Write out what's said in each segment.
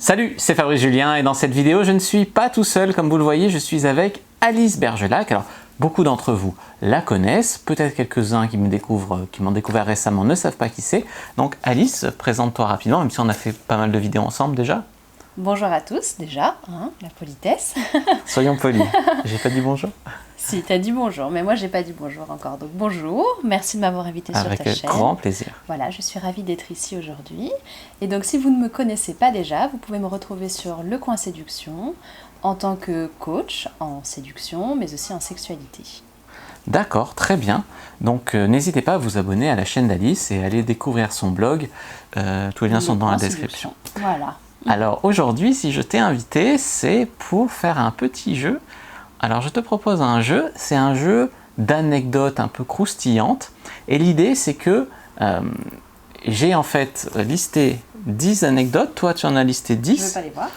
Salut, c'est Fabrice Julien et dans cette vidéo, je ne suis pas tout seul, comme vous le voyez, je suis avec Alice Bergelac. Alors, beaucoup d'entre vous la connaissent, peut-être quelques-uns qui m'ont découvert récemment ne savent pas qui c'est. Donc Alice, présente-toi rapidement, même si on a fait pas mal de vidéos ensemble déjà. Bonjour à tous, déjà, hein, la politesse. Soyons polis, j'ai pas dit bonjour? Si, t'as dit bonjour, mais moi j'ai pas dit bonjour encore. Donc bonjour, merci de m'avoir invité sur ta chaîne. Avec grand plaisir. Voilà, je suis ravie d'être ici aujourd'hui. Et donc si vous ne me connaissez pas déjà, vous pouvez me retrouver sur Le Coin Séduction en tant que coach en séduction, mais aussi en sexualité. D'accord, très bien. Donc n'hésitez pas à vous abonner à la chaîne d'Alice et à aller découvrir son blog. Tous les liens sont dans la description. Voilà. Alors aujourd'hui, si je t'ai invité, c'est pour faire un petit jeu. Alors je te propose un jeu, c'est un jeu d'anecdotes un peu croustillantes. Et l'idée c'est que j'ai en fait listé 10 anecdotes, toi tu en as listé 10. Je ne veux pas les voir.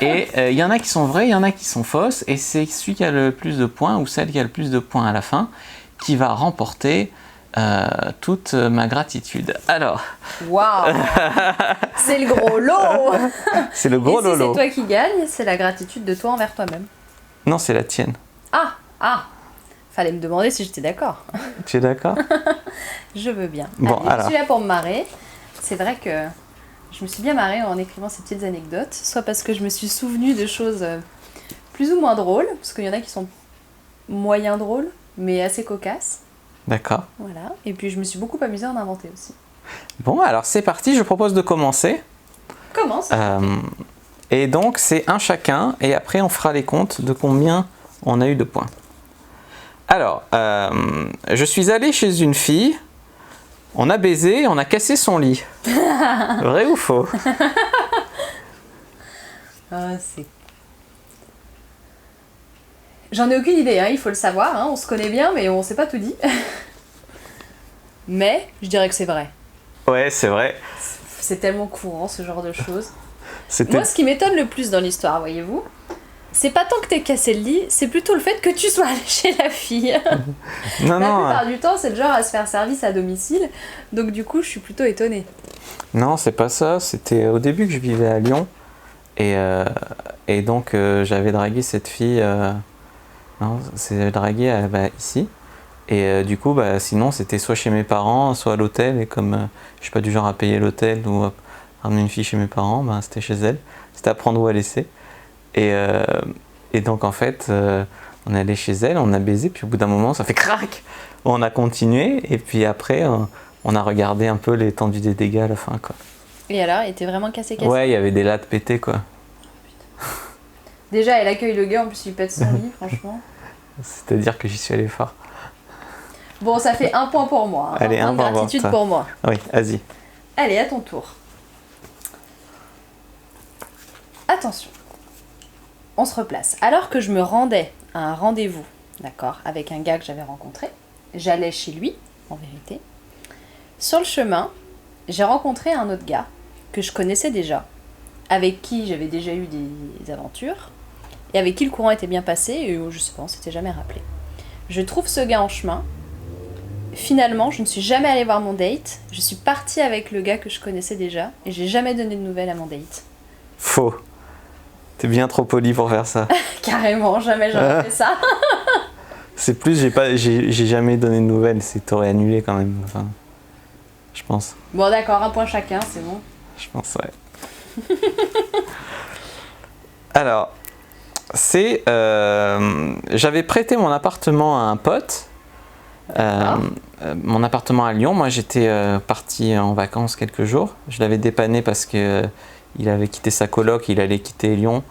Et il y en a qui sont vraies, il y en a qui sont fausses. Et c'est celui qui a le plus de points ou celle qui a le plus de points à la fin qui va remporter toute ma gratitude. Alors. Waouh. C'est le gros lot. C'est le gros lot. Et si lolo. c'est toi qui gagne, c'est la gratitude de toi envers toi-même. Non, c'est la tienne. Ah. Fallait me demander si j'étais d'accord. Tu es d'accord? Je veux bien. Bon, allez, alors. Je suis là pour me marrer. C'est vrai que je me suis bien marrée en écrivant ces petites anecdotes, soit parce que je me suis souvenue de choses plus ou moins drôles, parce qu'il y en a qui sont moyen drôles, mais assez cocasses. D'accord. Voilà. Et puis je me suis beaucoup amusée à en inventer aussi. Bon, alors c'est parti, je propose de commencer. Commence. Et donc c'est un chacun, et après on fera les comptes de combien on a eu de points. Alors, je suis allé chez une fille, on a baisé, on a cassé son lit. Vrai ou faux? J'en ai aucune idée, hein, il faut le savoir, hein, on se connaît bien, mais on s'est pas tout dit. Mais je dirais que c'est vrai. Ouais, c'est vrai. C'est tellement courant ce genre de choses. C'était... Moi, ce qui m'étonne le plus dans l'histoire, voyez-vous, c'est pas tant que t'aies cassé le lit, c'est plutôt le fait que tu sois allé chez la fille. Non, la non. plupart du temps, c'est le genre à se faire service à domicile, donc du coup, je suis plutôt étonnée. Non, c'est pas ça. C'était au début que je vivais à Lyon. Et donc, j'avais dragué cette fille... Non, c'est dragué ici. Et du coup, sinon, c'était soit chez mes parents, soit à l'hôtel. Et comme je suis pas du genre à payer l'hôtel ou à ramener une fille chez mes parents, c'était chez elle. C'était à prendre ou à laisser. Et donc, en fait, on est allé chez elle, on a baisé. Puis au bout d'un moment, ça fait crac. On a continué. Et puis après, on a regardé un peu l'étendue des dégâts à la fin, quoi. Et alors, il était vraiment cassé? Ouais, il y avait des lattes pétées, quoi. Déjà, elle accueille le gars, en plus il pète son lit, franchement. C'est-à-dire que j'y suis allé fort. Bon, ça fait un point pour moi. Hein. Allez, un point gratitude pour moi. Oui, vas-y. Allez, à ton tour. Attention. On se replace. Alors que je me rendais à un rendez-vous, d'accord, avec un gars que j'avais rencontré, j'allais chez lui, en vérité. Sur le chemin, j'ai rencontré un autre gars que je connaissais déjà, avec qui j'avais déjà eu des aventures, et avec qui le courant était bien passé, et je sais pas, on s'était jamais rappelé. Je trouve ce gars en chemin. Finalement, je ne suis jamais allée voir mon date. Je suis partie avec le gars que je connaissais déjà, et j'ai jamais donné de nouvelles à mon date. Faux. T'es bien trop poli pour faire ça. Carrément, jamais j'aurais fait ça. C'est plus, j'ai jamais donné de nouvelles, c'est t'aurais annulé quand même. Enfin, je pense. Bon d'accord, un point chacun, c'est bon. Je pense, ouais. Alors, c'est... j'avais prêté mon appartement à un pote. Mon appartement à Lyon. Moi, j'étais parti en vacances quelques jours. Je l'avais dépanné parce que il avait quitté sa coloc, il allait quitter Lyon.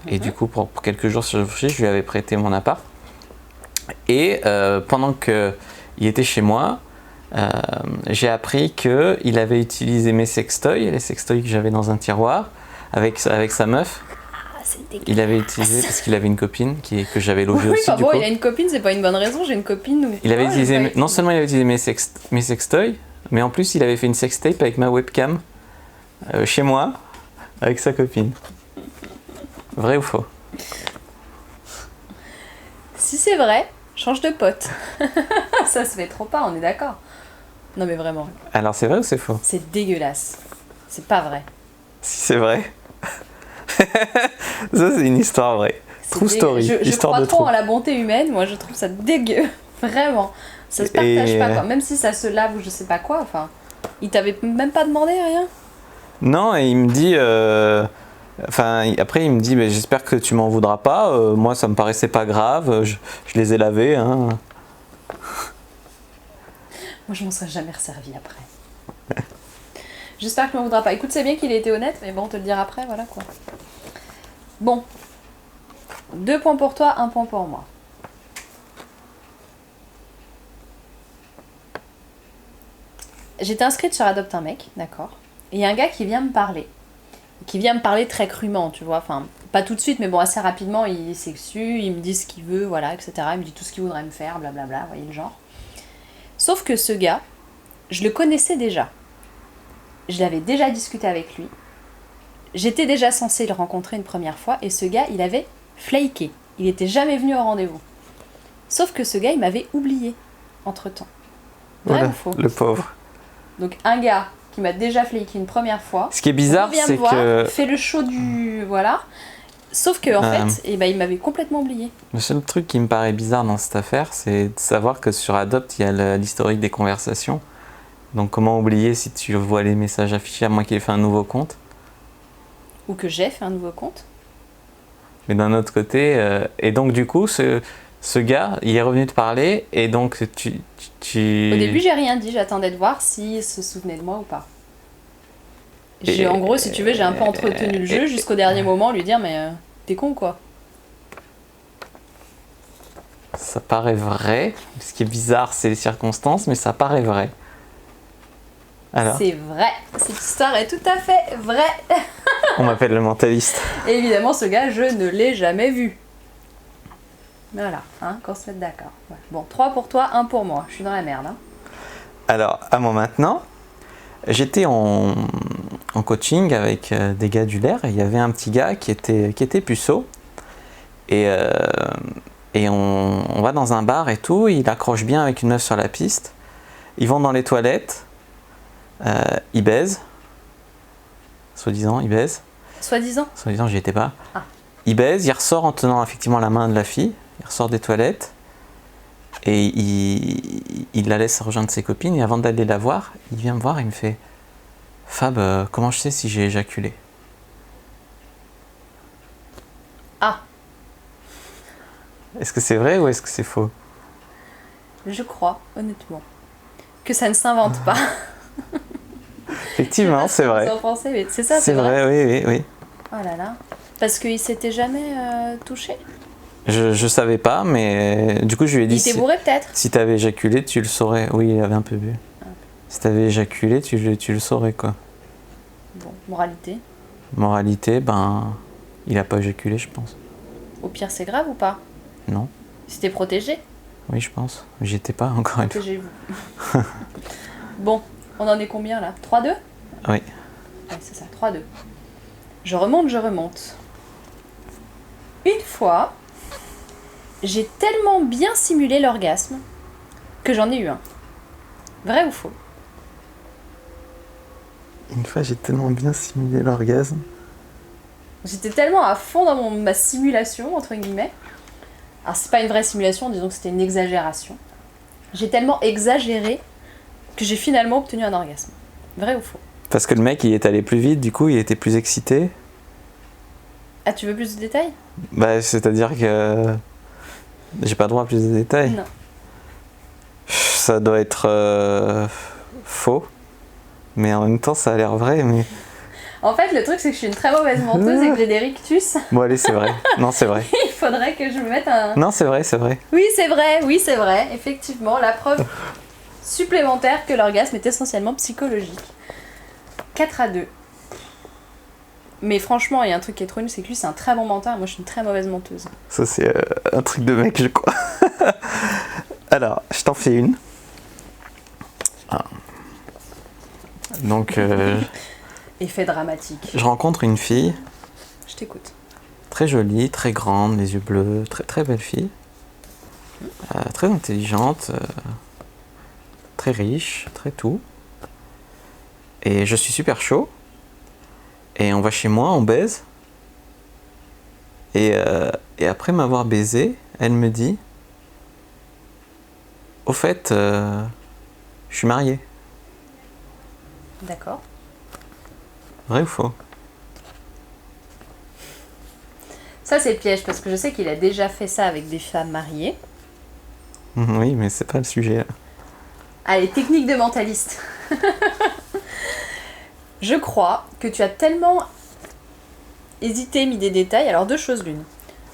Et du coup, pour quelques jours, je lui avais prêté mon appart. Et pendant qu'il était chez moi, j'ai appris qu'il avait utilisé mes sextoys, les sextoys que j'avais dans un tiroir, avec sa meuf. Il avait utilisé parce qu'il avait une copine que j'avais logée aussi. Du coup. Il a une copine, c'est pas une bonne raison, j'ai une copine. Il avait utilisé, non seulement il avait utilisé mes sextoys, mais en plus il avait fait une sextape avec ma webcam chez moi, avec sa copine. Vrai ou faux? Si c'est vrai, change de pote. Ça se fait trop pas, on est d'accord. Non mais vraiment. Alors c'est vrai ou c'est faux? C'est dégueulasse. C'est pas vrai. Si c'est vrai. Ça, c'est une histoire vraie. True story. Je histoire crois de trop trou. en la bonté humaine, moi je trouve ça dégueu. Vraiment. Ça se partage pas quoi. Même si ça se lave ou je sais pas quoi, enfin. Il t'avait même pas demandé rien? Non, et il me dit. Enfin, après, il me dit, mais j'espère que tu m'en voudras pas. Moi, ça me paraissait pas grave. Je les ai lavés. Hein. Moi je m'en serais jamais resservi après. J'espère que tu m'en voudras pas. Écoute, c'est bien qu'il ait été honnête, mais bon, on te le dira après, voilà quoi. Bon. 2 points pour toi, 1 point pour moi. J'étais inscrite sur Adopte un mec, d'accord. Et il y a un gars qui vient me parler. Qui vient me parler très crûment, tu vois. Enfin, pas tout de suite, mais bon, assez rapidement, il s'excuse, il me dit ce qu'il veut, voilà, etc. Il me dit tout ce qu'il voudrait me faire, blablabla, vous voyez le genre. Sauf que ce gars, je le connaissais déjà. Je l'avais déjà discuté avec lui. J'étais déjà censée le rencontrer une première fois, et ce gars, il avait flaké. Il n'était jamais venu au rendez-vous. Sauf que ce gars, il m'avait oublié, entre-temps. Vrai ou faux? Le pauvre. Donc un gars qui m'a déjà flaké une première fois. Ce qui est bizarre, c'est que... fait le show du... Voilà. Sauf que en fait, eh ben, il m'avait complètement oublié. Le seul truc qui me paraît bizarre dans cette affaire, c'est de savoir que sur Adopt, il y a l'historique des conversations. Donc comment oublier si tu vois les messages affichés, à moins qu'il ait fait un nouveau compte. Ou que j'ai fait un nouveau compte. Mais d'un autre côté... et donc du coup, ce gars, il est revenu te parler, et donc tu... Au début, j'ai rien dit, j'attendais de voir s'il se souvenait de moi ou pas. En gros, si tu veux, j'ai un peu entretenu le jeu jusqu'au dernier moment, lui dire, mais t'es con quoi. Ça paraît vrai. Ce qui est bizarre, c'est les circonstances, mais ça paraît vrai. Alors, c'est vrai, cette histoire est tout à fait vraie. on m'appelle le mentaliste. Et évidemment, ce gars, je ne l'ai jamais vu. Voilà, hein, qu'on se mette d'accord. Ouais. Bon, 3 pour toi, 1 pour moi. Je suis dans la merde. Hein. Alors, à moi maintenant, j'étais en coaching avec des gars du LER, et il y avait un petit gars qui était puceau. Et on va dans un bar et tout, il accroche bien avec une meuf sur la piste. Ils vont dans les toilettes, ils baisent. Soi-disant, ils baisent. Soi-disant, j'y étais pas. Ah. Il baise, il ressort en tenant effectivement la main de la fille, il ressort des toilettes et il la laisse rejoindre ses copines, et avant d'aller la voir, il vient me voir et il me fait « Fab, comment je sais si j'ai éjaculé ?» Ah. Est-ce que c'est vrai ou est-ce que c'est faux? Je crois, honnêtement, que ça ne s'invente pas. Effectivement, c'est vrai. En français, mais c'est ça, C'est vrai, oui. Oh là là. Parce qu'il s'était jamais touché. Je savais pas, mais du coup je lui ai dit... Il était bourré peut-être. Si t'avais éjaculé, tu le saurais. Oui, il avait un peu bu. Ah. Si t'avais éjaculé, tu le saurais, quoi. Bon, moralité. Moralité, ben... Il a pas éjaculé, je pense. Au pire, c'est grave ou pas? Non. C'était protégé. Oui, je pense. J'y étais pas, encore une fois. Protégez-vous. Bon, on en est combien là? 3-2? Oui. Ouais, c'est ça, 3-2. Je remonte. Une fois, j'ai tellement bien simulé l'orgasme que j'en ai eu un. Vrai ou faux? Une fois, j'ai tellement bien simulé l'orgasme. J'étais tellement à fond dans ma simulation, entre guillemets. Alors, c'est pas une vraie simulation, disons que c'était une exagération. J'ai tellement exagéré que j'ai finalement obtenu un orgasme. Vrai ou faux? Parce que le mec, il est allé plus vite, du coup, il était plus excité. Ah, tu veux plus de détails? Bah, c'est-à-dire que... J'ai pas droit à plus de détails. Non. Ça doit être faux. Mais en même temps, ça a l'air vrai, mais... En fait, le truc, c'est que je suis une très mauvaise menteuse et que j'ai des rictus. Bon, allez, c'est vrai. Non, c'est vrai. Il faudrait que je me mette un... Non, c'est vrai. Oui, c'est vrai. Effectivement, la preuve supplémentaire que l'orgasme est essentiellement psychologique. 4-2. Mais franchement, il y a un truc qui est trop nul, c'est que lui, c'est un très bon menteur et moi, je suis une très mauvaise menteuse. Ça, c'est un truc de mec, je crois. Alors, je t'en fais une. Ah. Donc, Effet dramatique. je rencontre une fille, Je t'écoute. très jolie, très grande, les yeux bleus, très, très belle fille. Très intelligente, très riche, très tout. Et je suis super chaud. Et on va chez moi, on baise. Et après m'avoir baisé, elle me dit, au fait, je suis mariée. D'accord. Vrai ou faux? Ça, c'est piège parce que je sais qu'il a déjà fait ça avec des femmes mariées. Oui, mais c'est pas le sujet là. Allez, technique de mentaliste. Je crois que tu as tellement hésité, mis des détails. Alors, deux choses l'une.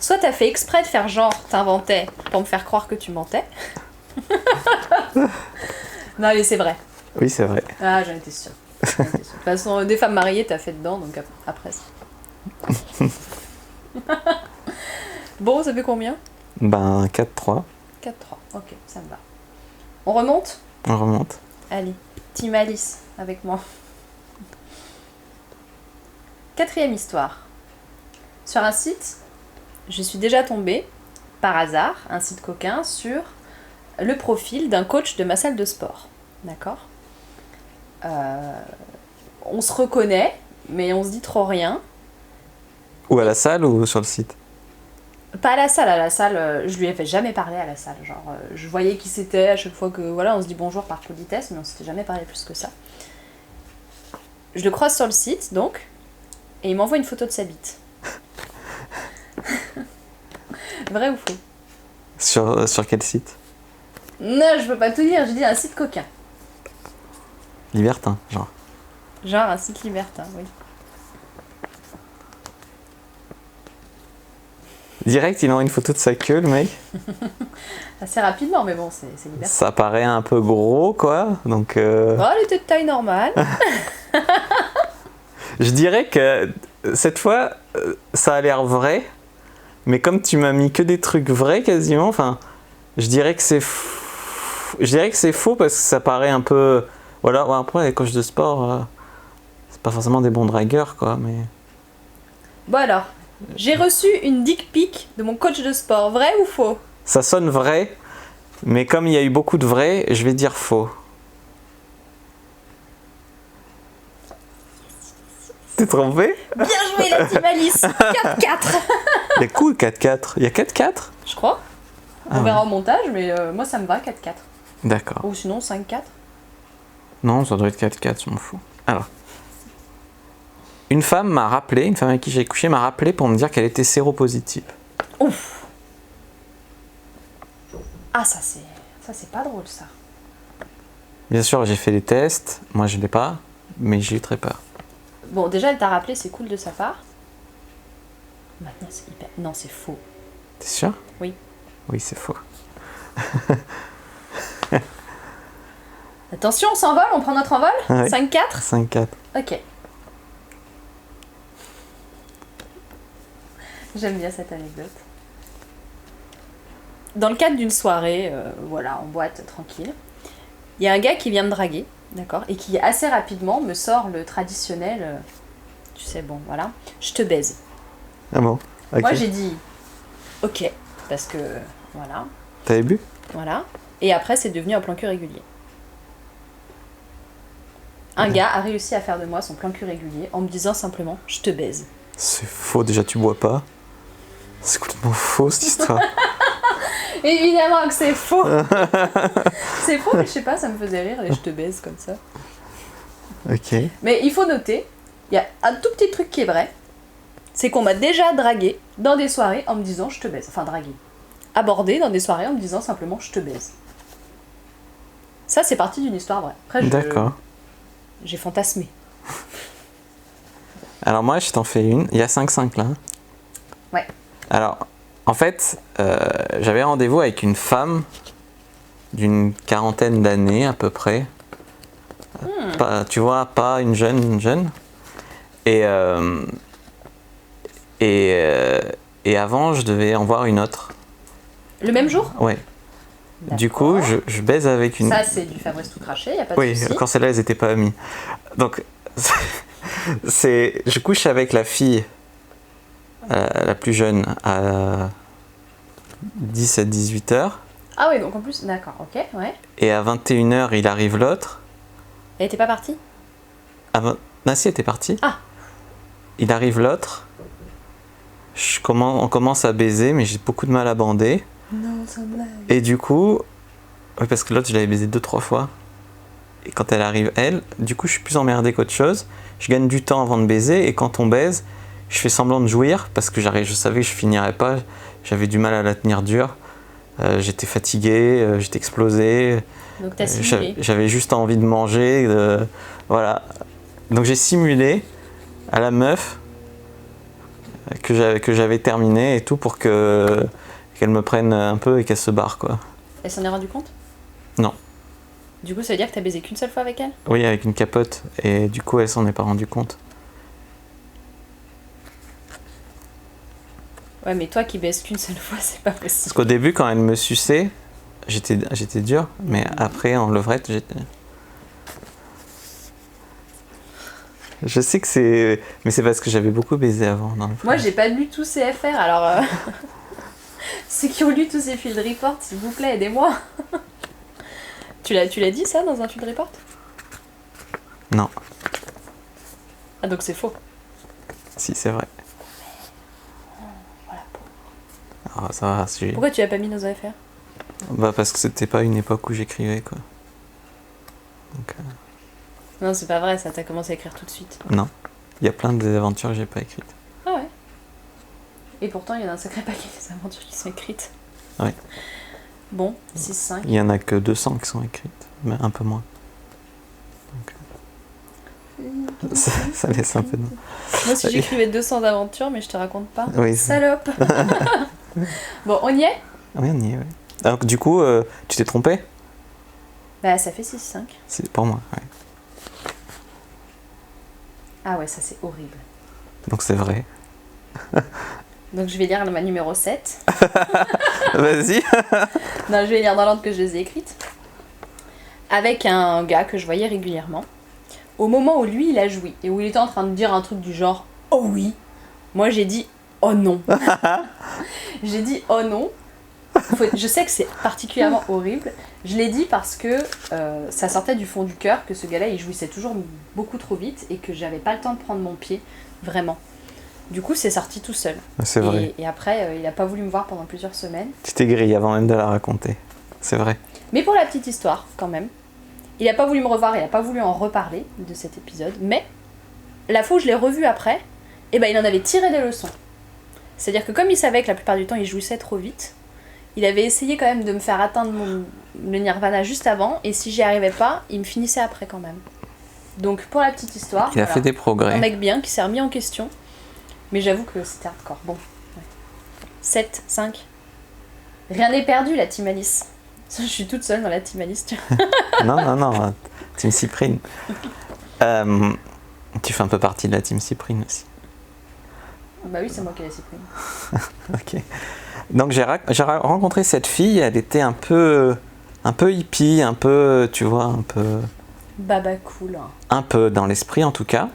Soit t'as fait exprès de faire genre, t'inventais pour me faire croire que tu mentais. Non, mais c'est vrai. Oui, c'est vrai. Ah, j'en étais sûre. De toute façon, des femmes mariées, t'as fait dedans, donc après. Bon, ça fait combien? Ben, 4-3. 4-3. Ok, ça me va. On remonte? On remonte. Allez, Team Alice avec moi. Quatrième histoire. Sur un site, je suis déjà tombée, par hasard, un site coquin, sur le profil d'un coach de ma salle de sport. D'accord? On se reconnaît, mais on se dit trop rien. Ou à la salle ou sur le site? Pas à la salle, je lui avais jamais parlé à la salle. Genre, je voyais qui c'était à chaque fois que, voilà, on se dit bonjour par politesse, mais on s'était jamais parlé plus que ça. Je le croise sur le site, donc, et il m'envoie une photo de sa bite. Vrai ou faux? Sur quel site? Non, je peux pas tout dire, je dis un site coquin. Libertin, genre. Genre un site libertin, oui. Direct, il envoie une photo de sa queue, le mec. Assez rapidement, mais bon, c'est libertin. Ça paraît un peu gros, quoi. Donc, Oh, elle était de taille normale. je dirais que cette fois, ça a l'air vrai. Mais comme tu m'as mis que des trucs vrais quasiment, enfin, je dirais que c'est faux parce que ça paraît un peu. Voilà, ouais, après les coachs de sport, c'est pas forcément des bons dragueurs, quoi. Mais Bon alors, j'ai reçu une dick pic de mon coach de sport, vrai ou faux? ça sonne vrai. Mais comme il y a eu beaucoup de vrais, je vais dire faux. T'es trompé? Bien joué la team Alice. 4-4. Il y a cool 4-4. Il y a 4-4? Je crois. On Ah verra ouais. au montage, mais moi ça me va 4-4. D'accord. Ou sinon 5-4. Non, ça doit être 4-4, je m'en fous. Alors. Une femme avec qui j'ai couché m'a rappelé pour me dire qu'elle était séropositive. Ouf. Ah, ça c'est pas drôle ça. Bien sûr, j'ai fait les tests. Moi, je l'ai pas, mais j'ai eu très peur. Bon, déjà elle t'a rappelé, c'est cool de sa part. Maintenant c'est hyper. Non, c'est faux. T'es sûr? Oui. Oui, c'est faux. Attention, on s'envole, on prend notre envol. Ouais. 5-4. 5-4. Ok. J'aime bien cette anecdote. Dans le cadre d'une soirée, voilà, en boîte, tranquille, il y a un gars qui vient me draguer, d'accord, et qui assez rapidement me sort le traditionnel, tu sais, bon, voilà, je te baise. Ah bon? Ok. Moi j'ai dit, ok, parce que, voilà, T'avais bu? voilà, et après c'est devenu un plan cul régulier. Un gars a réussi à faire de moi son plan cul régulier en me disant simplement, je te baise. C'est faux, déjà tu bois pas. C'est complètement faux cette histoire. Évidemment que c'est faux. C'est faux, mais je sais pas, ça me faisait rire et je te baise comme ça. Ok. Mais il faut noter, il y a un tout petit truc qui est vrai, c'est qu'on m'a déjà dragué dans des soirées en me disant je te baise. Enfin dragué. Abordé dans des soirées en me disant simplement je te baise. Ça c'est parti d'une histoire vraie. Après D'accord. j'ai fantasmé. Alors moi, je t'en fais une. Il y a 5-5 là. Ouais. Alors, en fait, j'avais rendez-vous avec une femme d'une quarantaine d'années à peu près. Pas, tu vois, pas une jeune. Et avant, je devais en voir une autre. Le même jour? Ouais. Du coup, je baise avec une... Ça c'est du Fabrice tout craché, y a pas de Oui, souci. quand celles-là, elles étaient pas amies. Donc, je couche avec la fille la plus jeune à 17-18 heures. Ah oui, donc en plus, d'accord, ok, ouais. Et à 21 heures, il arrive l'autre. Elle était pas partie? Ah si, elle était partie. Ah. Il arrive l'autre. on commence à baiser, mais j'ai beaucoup de mal à bander. Non, c'est une blague. Et du coup, ouais, parce que l'autre, je l'avais baisé 2-3 fois. Et quand elle arrive, du coup, je suis plus emmerdé qu'autre chose. Je gagne du temps avant de baiser, et quand on baise, je fais semblant de jouir, parce que je savais que je finirais pas. J'avais du mal à la tenir dure. J'étais fatigué, j'étais explosé. Donc t'as simulé. J'avais juste envie de manger. Voilà. Donc j'ai simulé à la meuf que j'avais terminé et tout pour qu'elle me prenne un peu et qu'elle se barre, quoi. Elle s'en est rendue compte? Non. Du coup, ça veut dire que t'as baisé qu'une seule fois avec elle? Oui, avec une capote. Et du coup, elle s'en est pas rendue compte. Ouais, mais toi qui baises qu'une seule fois, c'est pas Parce possible. qu'au début, quand elle me suçait, j'étais dur, mais après, en levrette, j'étais... Je sais que c'est... Mais c'est parce que j'avais beaucoup baisé avant. Dans le Moi, j'ai pas lu tous ces FR, alors... ceux qui ont lu tous ces field reports, s'il vous plaît, aidez-moi. Tu l'as dit, ça, dans un field report? Non. Ah, donc c'est faux. Si, c'est vrai. Voilà. Alors, ça va, Pourquoi tu l'as pas mis dans un FR? Bah, parce que c'était pas une époque où j'écrivais, quoi. Donc, Non, c'est pas vrai, ça, t'as commencé à écrire tout de suite. non. Il y a plein d'aventures que j'ai pas écrites. Ah ouais. Et pourtant, il y en a un sacré paquet des aventures qui sont écrites. Ouais. Bon, 6-5. Il y en a que 200 qui sont écrites, mais un peu moins. Donc, ça laisse un peu de... Moi aussi, j'écrivais 200 aventures, mais je te raconte pas. Oui, Salope. Bon, on y est? Oui, on y est, ouais. Alors du coup, tu t'es trompé? Bah, ça fait 6-5. C'est pour moi, ouais. Ah ouais, ça c'est horrible. Donc c'est vrai. Donc je vais lire ma numéro 7. Vas-y. Non, je vais lire dans l'ordre que je les ai écrites. Avec un gars que je voyais régulièrement. Au moment où lui, il a joui. Et où il était en train de dire un truc du genre « Oh oui !» Moi, j'ai dit « Oh non !» J'ai dit « Oh non !» Je sais que c'est particulièrement horrible. Je l'ai dit parce que ça sortait du fond du cœur que ce gars-là, il jouissait toujours beaucoup trop vite et que j'avais pas le temps de prendre mon pied, vraiment. Du coup, c'est sorti tout seul. C'est vrai. Et après, il a pas voulu me voir pendant plusieurs semaines. Tu t'es grillé avant même de la raconter. C'est vrai. Mais pour la petite histoire, quand même, il a pas voulu me revoir, il a pas voulu en reparler de cet épisode. Mais la fois où je l'ai revu après, eh ben, il en avait tiré des leçons. C'est-à-dire que comme il savait que la plupart du temps, il jouissait trop vite, il avait essayé quand même de me faire atteindre le nirvana juste avant, et si j'y arrivais pas, il me finissait après quand même. Donc pour la petite histoire, Il a fait des progrès. un mec bien qui s'est remis en question, mais j'avoue que c'était hardcore. Bon, ouais. 7, 5. Rien n'est perdu, la team Alice. Je suis toute seule dans la team Alice, tu vois. Non, Team Cyprine. Tu fais un peu partie de la Team Cyprine aussi. Bah oui, c'est moi qui ai la Cyprine. Ok. Donc j'ai rencontré cette fille, elle était un peu hippie, un peu, tu vois, un peu... Baba cool. Un peu dans l'esprit en tout cas.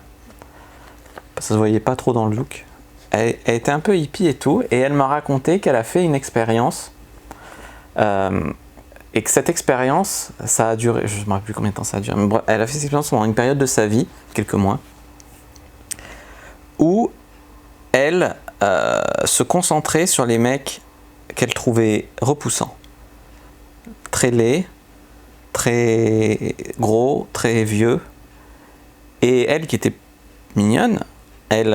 Ça se voyait pas trop dans le look. Elle était un peu hippie et tout, et elle m'a raconté qu'elle a fait une expérience, et que cette expérience, ça a duré, je ne me rappelle plus combien de temps ça a duré, mais bref, elle a fait cette expérience pendant une période de sa vie, quelques mois, où elle se concentrait sur les mecs qu'elle trouvait repoussants, très laids, très gros, très vieux, et elle qui était mignonne, elle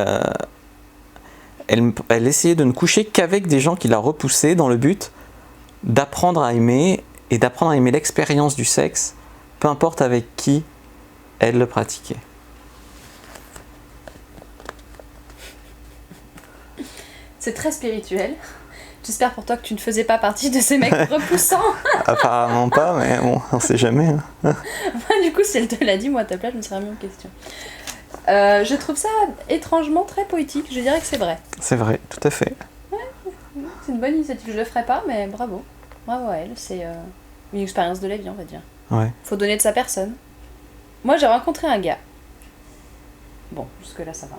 essayait de ne coucher qu'avec des gens qui la repoussaient dans le but d'apprendre à aimer et d'apprendre à aimer l'expérience du sexe, peu importe avec qui elle le pratiquait. C'est très spirituel. J'espère pour toi que tu ne faisais pas partie de ces mecs repoussants. Apparemment pas, mais bon, on sait jamais. Hein. Du coup, si elle te l'a dit, moi à ta place, je me serais remis en question. Je trouve ça étrangement très poétique, je dirais que c'est vrai. C'est vrai, tout à fait. C'est une bonne initiative, je le ferai pas, mais bravo. Bravo à elle, c'est une expérience de la vie, on va dire. Ouais. Faut donner de sa personne. Moi, j'ai rencontré un gars, bon, jusque-là ça va,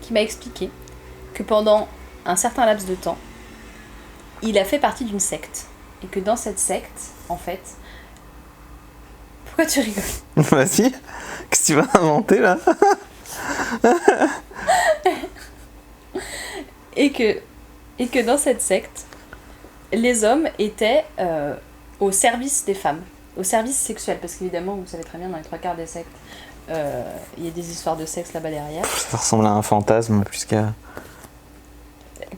qui m'a expliqué que pendant un certain laps de temps, il a fait partie d'une secte. Et que dans cette secte, en fait... Pourquoi tu rigoles? Vas-y, qu'est-ce que tu vas inventer là? Et que dans cette secte, les hommes étaient au service des femmes, au service sexuel, parce qu'évidemment, vous savez très bien, dans les 3/4 des sectes, il y a des histoires de sexe là-bas derrière. Ça ressemble à un fantasme plus qu'à...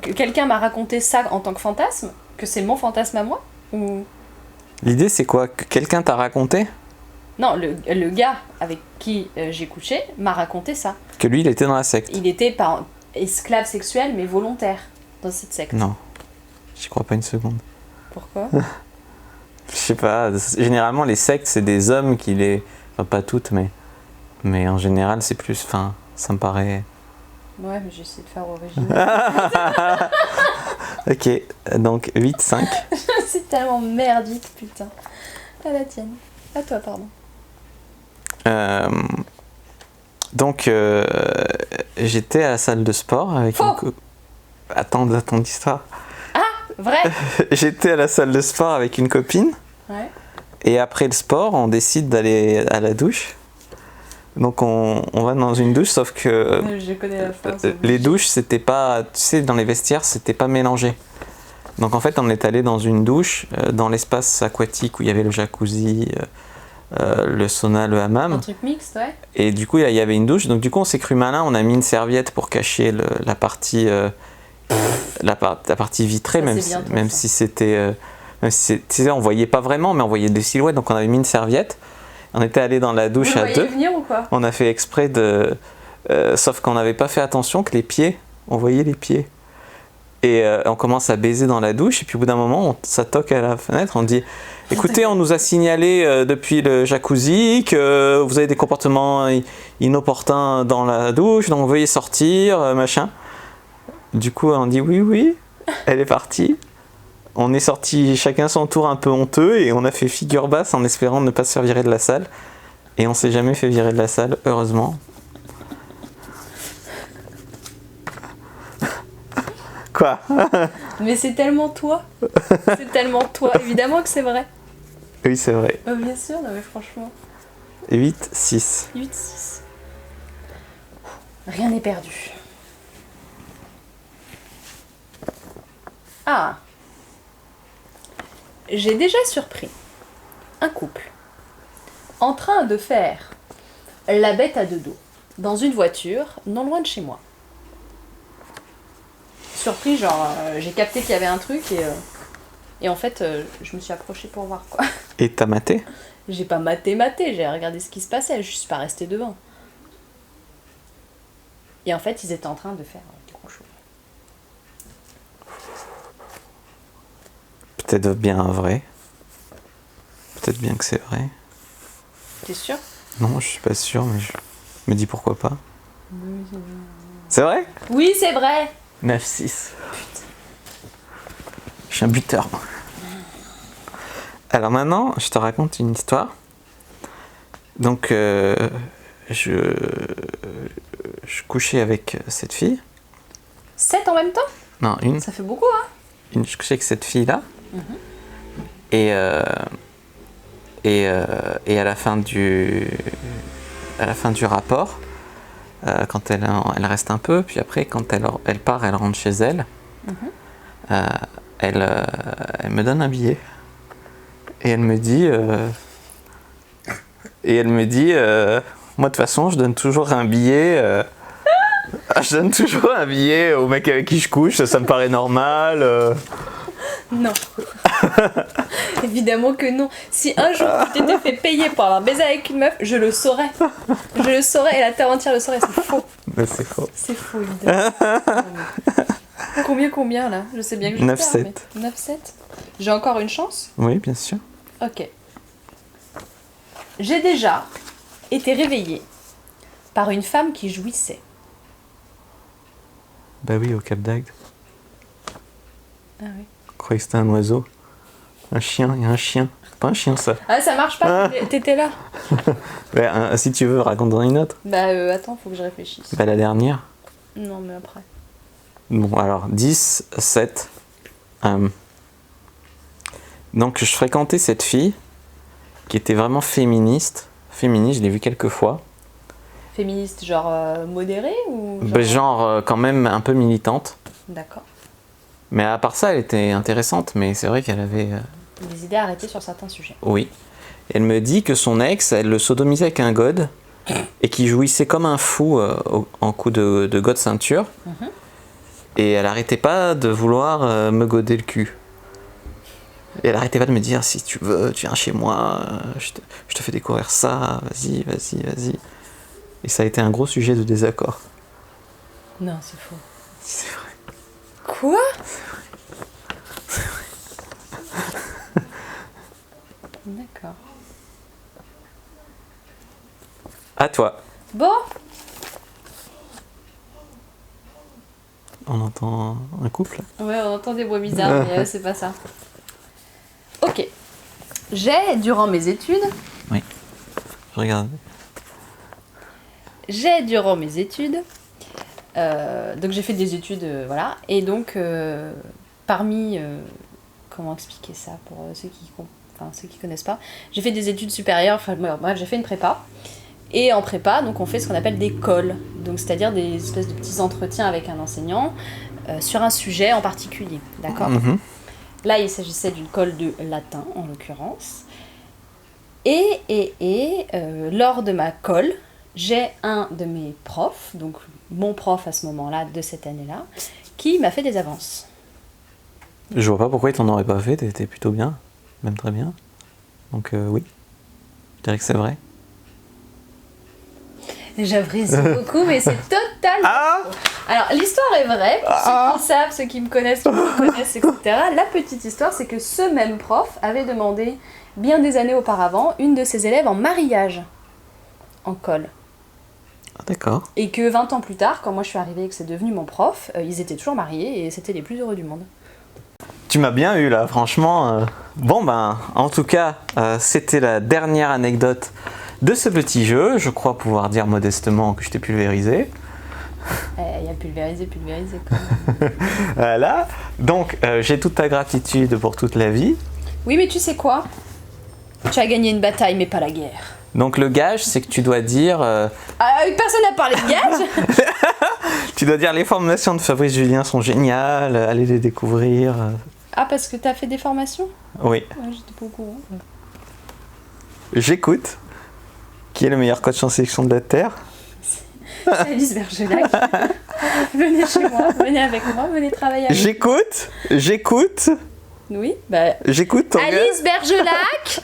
Que quelqu'un m'a raconté ça en tant que fantasme, que c'est mon fantasme à moi, ou... L'idée, c'est quoi? Que quelqu'un t'a raconté? Non, le gars avec qui j'ai couché m'a raconté ça. Que lui, il était dans la secte? Il était pas esclave sexuel, mais volontaire dans cette secte. Non, j'y crois pas une seconde. Pourquoi? Je sais pas, généralement les sectes c'est des hommes qui les... Enfin pas toutes mais en général c'est plus... Enfin ça me paraît... Ouais mais j'essaie de faire original. Ok, donc 8-5. C'est tellement merdique putain. À la tienne. À toi pardon. Donc j'étais à la salle de sport avec Faux. Attends l'histoire. Vrai? J'étais à la salle de sport avec une copine. Ouais. Et après le sport, on décide d'aller à la douche. Donc on va dans une douche, sauf que Je connais la fin. les douches, c'était pas... Tu sais, dans les vestiaires, c'était pas mélangé. Donc en fait, on est allé dans une douche, dans l'espace aquatique où il y avait le jacuzzi, le sauna, le hammam. Un truc mixte, ouais. Et du coup, il y avait une douche. Donc du coup, on s'est cru malin, on a mis une serviette pour cacher la partie... la partie vitrée, Ça, même c'est bien, même ça. si c'était... même si on voyait pas vraiment, mais on voyait des silhouettes, donc on avait mis une serviette. On était allé dans la Vous douche le à voyez deux. venir ou quoi? On a fait exprès de... sauf qu'on n'avait pas fait attention que les pieds, on voyait les pieds. Et on commence à baiser dans la douche, et puis au bout d'un moment, ça toque à la fenêtre, on dit « Écoutez, on nous a signalé depuis le jacuzzi que vous avez des comportements inopportuns dans la douche, donc veuillez sortir, machin. » Du coup, on dit « Oui, oui. » Elle est partie. On est sorti chacun son tour un peu honteux, et on a fait figure basse en espérant ne pas se faire virer de la salle. Et on s'est jamais fait virer de la salle, heureusement. Quoi? Mais c'est tellement toi. C'est tellement toi. Évidemment que c'est vrai. Oui, c'est vrai. Oh, bien sûr, non mais franchement. 8-6. 8-6. Rien n'est perdu. Ah. J'ai déjà surpris un couple en train de faire la bête à deux dos dans une voiture non loin de chez moi. Surpris, genre j'ai capté qu'il y avait un truc et en fait je me suis approchée pour voir quoi. Et t'as maté? J'ai pas maté, j'ai regardé ce qui se passait, je suis pas restée devant. Et en fait ils étaient en train de faire du gros show. Peut-être bien vrai. Peut-être bien que c'est vrai. T'es sûr? Non, je suis pas sûr, mais je me dis pourquoi pas. C'est vrai? Oui, c'est vrai. 9-6. Je suis un buteur. Alors maintenant, je te raconte une histoire. Donc, je couchais avec cette fille. 7 en même temps? Non, une. Ça fait beaucoup, hein? Je couchais avec cette fille-là. Et à la fin du rapport, quand elle reste un peu, puis après quand elle part, elle rentre chez elle, elle me donne un billet et elle me dit moi de toute façon je donne toujours un billet. Je donne toujours un billet au mec avec qui je couche, ça me paraît normal. Non. Évidemment que non. Si un jour tu t'étais fait payer pour avoir baisé avec une meuf, je le saurais. Je le saurais et la terre entière le saurait. C'est faux. Mais c'est faux. C'est faux, évidemment. Combien là? Je sais bien que je 9-7. 9-7. J'ai encore une chance? Oui, bien sûr. Ok. J'ai déjà été réveillée par une femme qui jouissait. Bah oui, au Cap d'Agde. Ah oui. Je croyais que c'était un oiseau. Un chien, il y a un chien. C'est pas un chien ça. Ah, ça marche pas, t'étais là. Bah, si tu veux, raconte-en une autre. Bah attends, faut que je réfléchisse. Bah la dernière. Non, mais après. Bon, alors 10, 7. Donc je fréquentais cette fille qui était vraiment féministe. Féministe, je l'ai vue quelques fois. Féministe, genre modérée ou Genre quand même un peu militante. D'accord. Mais à part ça, elle était intéressante, mais c'est vrai qu'elle avait... Des idées arrêtées sur certains sujets. Oui. Elle me dit que son ex, elle le sodomisait avec un god et qu'il jouissait comme un fou en coup de god ceinture. Et elle arrêtait pas de vouloir me goder le cul. Et elle arrêtait pas de me dire, si tu veux, tu viens chez moi, je te fais découvrir ça, vas-y, vas-y, vas-y. Et ça a été un gros sujet de désaccord. Non, c'est faux. C'est vrai. Quoi? D'accord. À toi. Bon, On entend un couple. ouais, on entend des bruits bizarres, mais c'est pas ça. Ok. Durant mes études, Oui. Je regarde. Donc j'ai fait des études, voilà, et donc parmi, comment expliquer ça pour ceux qui connaissent pas, j'ai fait des études supérieures, enfin bref, j'ai fait une prépa, et en prépa, donc on fait ce qu'on appelle des colles, donc c'est-à-dire des espèces de petits entretiens avec un enseignant sur un sujet en particulier, d'accord? Là, il s'agissait d'une colle de latin, en l'occurrence, et lors de ma colle, j'ai un de mes profs, donc mon prof à ce moment-là, de cette année-là, qui m'a fait des avances. Je vois pas pourquoi ils t'en auraient pas fait, t'étais plutôt bien, même très bien. Donc oui, je dirais que c'est vrai. J'apprécie beaucoup, mais c'est totalement faux. Alors, l'histoire est vraie, pour ceux qui savent, ceux qui me connaissent, etc. La petite histoire, c'est que ce même prof avait demandé, bien des années auparavant, une de ses élèves en mariage, en colle. Ah, d'accord. Et que 20 ans plus tard, quand moi je suis arrivée et que c'est devenu mon prof, ils étaient toujours mariés et c'était les plus heureux du monde. Tu m'as bien eu là, franchement. Bon ben, en tout cas, c'était la dernière anecdote de ce petit jeu. Je crois pouvoir dire modestement que je t'ai pulvérisé. Il y a pulvérisé quand même. Voilà. Donc, j'ai toute ta gratitude pour toute la vie. Oui, mais tu sais quoi? Tu as gagné une bataille, mais pas la guerre. Donc le gage, c'est que tu dois dire... Personne n'a parlé de gage. Tu dois dire les formations de Fabrice Julien sont géniales, allez les découvrir. Ah, parce que t'as fait des formations? Oui. Ouais, j'étais pas au courant. J'écoute. Qui est le meilleur coach en sélection de la Terre? C'est Alice Bergelac. Venez chez moi, venez avec moi, venez travailler avec moi. J'écoute. Oui, bah... J'écoute ton gars. Alice Bergelac.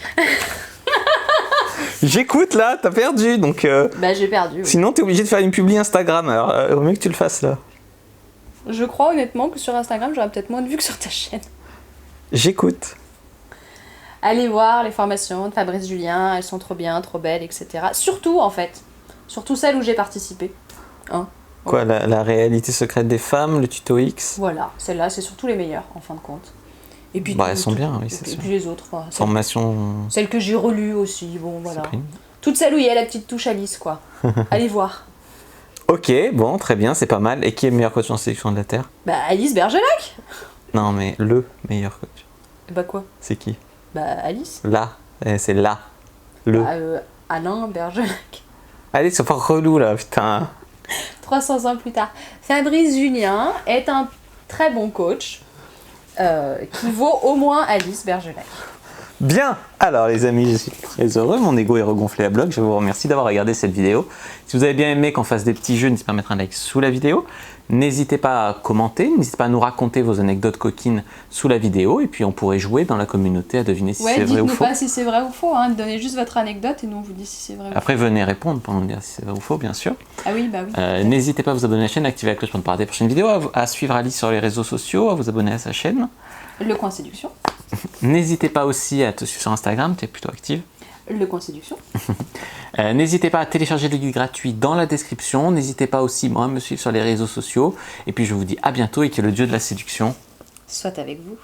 J'écoute là, t'as perdu donc. Bah j'ai perdu. Oui. Sinon t'es obligé de faire une publi Instagram, alors il vaut mieux que tu le fasses là. Je crois honnêtement que sur Instagram j'aurais peut-être moins de vues que sur ta chaîne. J'écoute. Allez voir les formations de Fabrice Julien, elles sont trop bien, trop belles, etc. Surtout en fait, surtout celles où j'ai participé. Hein? Quoi, la réalité secrète des femmes, le tuto X? Voilà, celles-là c'est surtout les meilleures en fin de compte. Et puis, Bah, elles sont bien, oui, c'est sûr. Et puis les autres. Quoi. Formation. Celles que j'ai relues aussi, bon voilà. Cyprine. Toutes celles où il y a la petite touche Alice, quoi. Allez voir. Ok, bon, très bien, c'est pas mal. Et qui est le meilleur coach en sélection de la Terre? Bah Alice Bergelac. Non, mais le meilleur coach. Bah quoi? C'est qui? Bah Alice. Là, c'est là. Le. Bah, Alain Bergelac. Allez, c'est pas relou là, putain. 300 ans plus tard. Fabrice Julien est un très bon coach qui vaut au moins Alice Bergelac. Bien, alors les amis, je suis très heureux, mon ego est regonflé à bloc, je vous remercie d'avoir regardé cette vidéo. Si vous avez bien aimé qu'on fasse des petits jeux, n'hésitez pas à mettre un like sous la vidéo. N'hésitez pas à commenter, n'hésitez pas à nous raconter vos anecdotes coquines sous la vidéo, et puis on pourrait jouer dans la communauté à deviner si c'est vrai ou faux. Dites-nous pas si c'est vrai ou faux, hein. Donnez juste votre anecdote et nous on vous dit si c'est vrai ou faux. Après venez répondre pour nous dire si c'est vrai ou faux, bien sûr. Ah oui, bah oui. N'hésitez pas à vous abonner à la chaîne, à activer la cloche pour ne pas rater les prochaines vidéos, à suivre Alice sur les réseaux sociaux, à vous abonner à sa chaîne. Le coin séduction. N'hésitez pas aussi à te suivre sur Instagram, tu es plutôt active. Le coin séduction. N'hésitez pas à télécharger le guide gratuit dans la description. N'hésitez pas aussi moi, à me suivre sur les réseaux sociaux. Et puis je vous dis à bientôt et que le dieu de la séduction soit avec vous.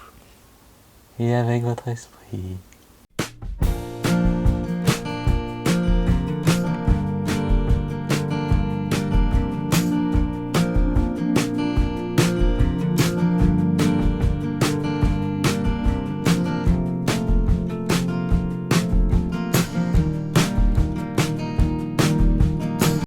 et avec votre esprit.